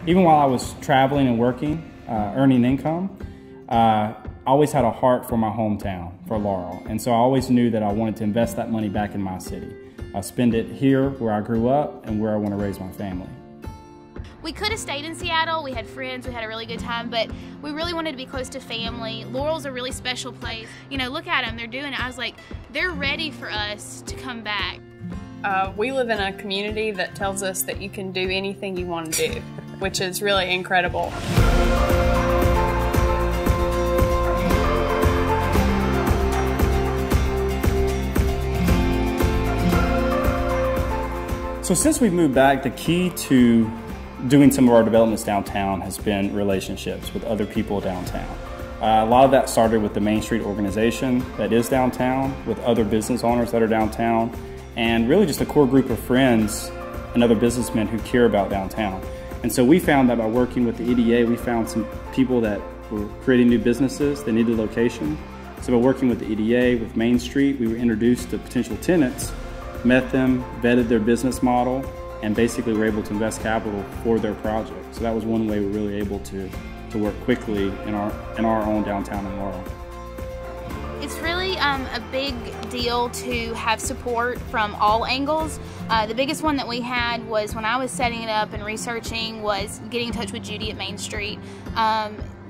Even while I was traveling and working, earning income, I always had a heart for my hometown, for Laurel. And so I always knew that I wanted to invest that money back in my city. Spend it here where I grew up and where I want to raise my family. We could have stayed in Seattle. We had friends, we had a really good time, but we really wanted to be close to family. Laurel's a really special place. You know, look at them, they're doing it. I was like, they're ready for us to come back. We live in a community that tells us that you can do anything you want to do, which is really incredible. So since we've moved back, the key to doing some of our developments downtown has been relationships with other people downtown. A lot of that started with the Main Street organization that is downtown, with other business owners that are downtown, and really just a core group of friends and other businessmen who care about downtown. And so we found that by working with the EDA, we found some people that were creating new businesses that needed a location. So by working with the EDA, with Main Street, we were introduced to potential tenants, met them, vetted their business model, and basically were able to invest capital for their project. So that was one way we were really able to work quickly in our own downtown in Laurel. It's really a big deal to have support from all angles. The biggest one that we had was when I was setting it up and researching was getting in touch with Judy at Main Street.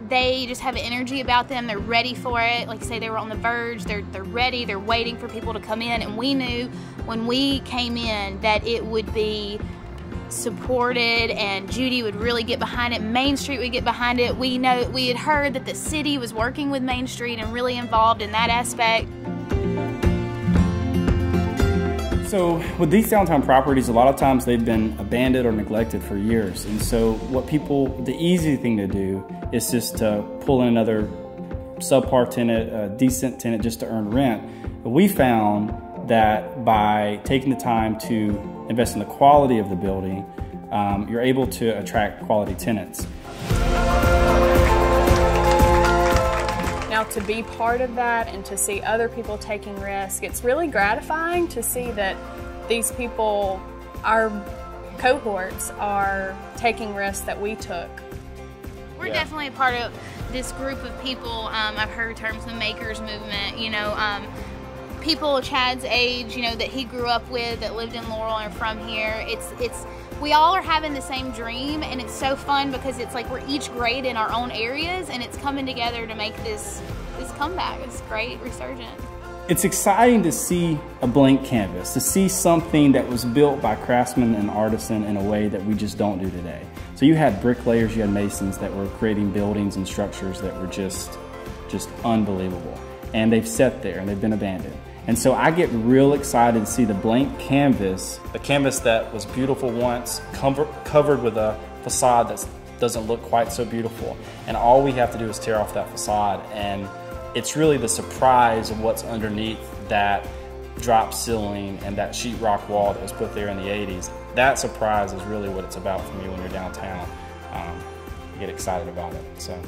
They just have an energy about them. They're ready for it. Like I say, they were on the verge. They're ready. They're waiting for people to come in. And we knew when we came in that it would be supported and Judy would really get behind it. Main Street would get behind it. We had heard that the city was working with Main Street and really involved in that aspect. So with these downtown properties, a lot of times they've been abandoned or neglected for years. And so the easy thing to do is just to pull in another subpar tenant, a decent tenant just to earn rent. But we found that by taking the time to invest in the quality of the building, you're able to attract quality tenants. Now, to be part of that and to see other people taking risks, it's really gratifying to see that these people, our cohorts, are taking risks that we took. We're definitely a part of this group of people. I've heard terms the makers movement, you know, people Chad's age, you know, that he grew up with, that lived in Laurel and are from here. We all are having the same dream, and it's so fun because it's like we're each great in our own areas, and it's coming together to make this comeback. It's great resurgence. It's exciting to see a blank canvas, to see something that was built by craftsmen and artisan in a way that we just don't do today. So you had bricklayers, you had masons that were creating buildings and structures that were just unbelievable. And they've sat there and they've been abandoned. And so I get real excited to see the blank canvas, the canvas that was beautiful once, covered with a facade that doesn't look quite so beautiful. And all we have to do is tear off that facade, and it's really the surprise of what's underneath that drop ceiling and that sheetrock wall that was put there in the 80s. That surprise is really what it's about for me when you're downtown. I get excited about it. So.